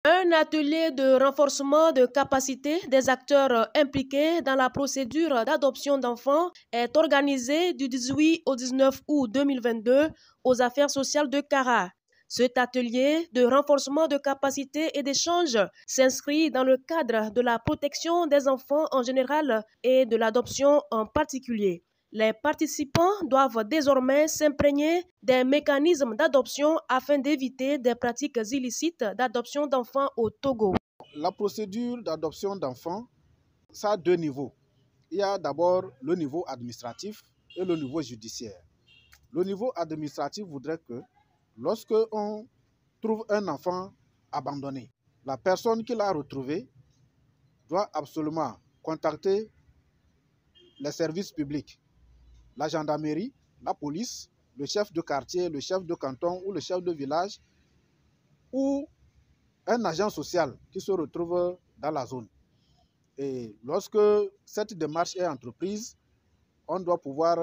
Un atelier de renforcement de capacité des acteurs impliqués dans la procédure d'adoption d'enfants est organisé du 18 au 19 août 2022 aux affaires sociales de Kara. Cet atelier de renforcement de capacité et d'échange s'inscrit dans le cadre de la protection des enfants en général et de l'adoption en particulier. Les participants doivent désormais s'imprégner des mécanismes d'adoption afin d'éviter des pratiques illicites d'adoption d'enfants au Togo. La procédure d'adoption d'enfants, ça a deux niveaux. Il y a d'abord le niveau administratif et le niveau judiciaire. Le niveau administratif voudrait que lorsque on trouve un enfant abandonné, la personne qui l'a retrouvé doit absolument contacter les services publics, la gendarmerie, la police, le chef de quartier, le chef de canton ou le chef de village ou un agent social qui se retrouve dans la zone. Et lorsque cette démarche est entreprise, on doit pouvoir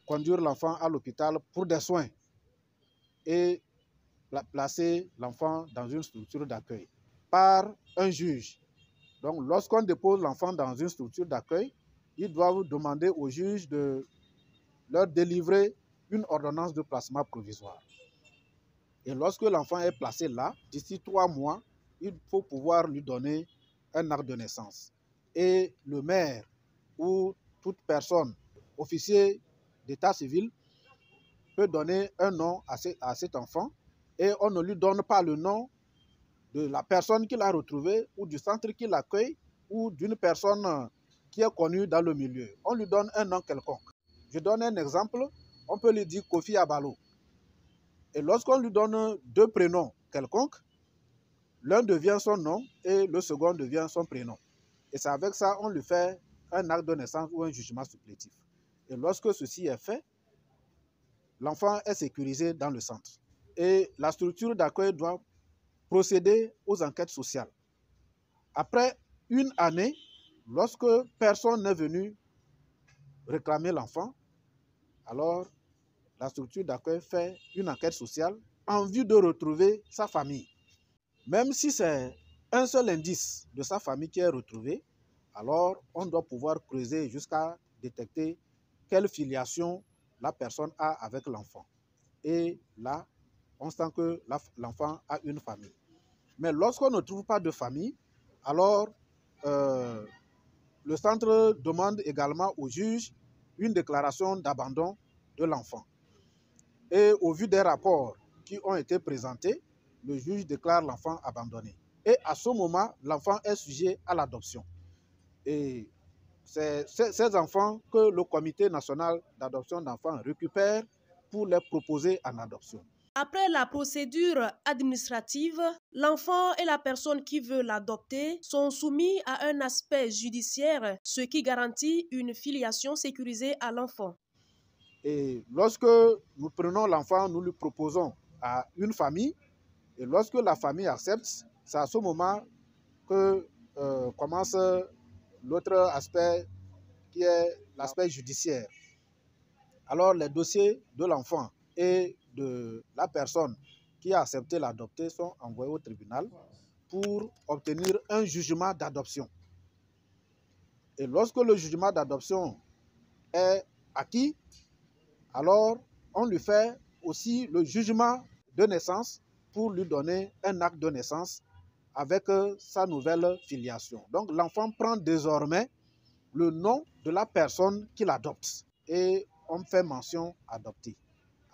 conduire l'enfant à l'hôpital pour des soins et placer l'enfant dans une structure d'accueil par un juge. Donc, lorsqu'on dépose l'enfant dans une structure d'accueil, ils doivent demander au juge de leur délivrer une ordonnance de placement provisoire. Et lorsque l'enfant est placé là, d'ici 3 mois, il faut pouvoir lui donner un acte de naissance. Et le maire ou toute personne, officier d'état civil, peut donner un nom à cet enfant et on ne lui donne pas le nom de la personne qui l'a retrouvé ou du centre qui l'accueille ou d'une personne qui est connue dans le milieu. On lui donne un nom quelconque. Je donne un exemple, on peut lui dire Kofi Abalo. Et lorsqu'on lui donne 2 prénoms quelconques, l'un devient son nom et le second devient son prénom. Et c'est avec ça qu'on lui fait un acte de naissance ou un jugement supplétif. Et lorsque ceci est fait, l'enfant est sécurisé dans le centre. Et la structure d'accueil doit procéder aux enquêtes sociales. Après 1 année, lorsque personne n'est venu réclamer l'enfant, alors la structure d'accueil fait une enquête sociale en vue de retrouver sa famille. Même si c'est un seul indice de sa famille qui est retrouvé, alors on doit pouvoir creuser jusqu'à détecter quelle filiation la personne a avec l'enfant. Et là, on sent que l'enfant a une famille. Mais lorsqu'on ne trouve pas de famille, alors le centre demande également au juge une déclaration d'abandon de l'enfant. Et au vu des rapports qui ont été présentés, le juge déclare l'enfant abandonné. Et à ce moment, l'enfant est sujet à l'adoption. Et c'est ces enfants que le Comité national d'adoption d'enfants récupère pour les proposer en adoption. Après la procédure administrative, l'enfant et la personne qui veut l'adopter sont soumis à un aspect judiciaire, ce qui garantit une filiation sécurisée à l'enfant. Et lorsque nous prenons l'enfant, nous lui proposons à une famille, et lorsque la famille accepte, c'est à ce moment que commence l'autre aspect qui est l'aspect judiciaire. Alors les dossiers de l'enfant et de la personne qui a accepté l'adopter sont envoyés au tribunal pour obtenir un jugement d'adoption. Et lorsque le jugement d'adoption est acquis, alors on lui fait aussi le jugement de naissance pour lui donner un acte de naissance avec sa nouvelle filiation. Donc l'enfant prend désormais le nom de la personne qui l'adopte et on fait mention adoptée.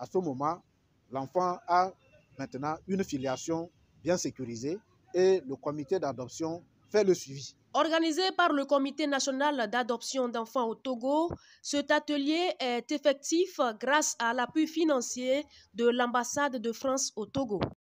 À ce moment, l'enfant a maintenant une filiation bien sécurisée et le comité d'adoption fait le suivi. Organisé par le Comité national d'adoption d'enfants au Togo, cet atelier est effectif grâce à l'appui financier de l'ambassade de France au Togo.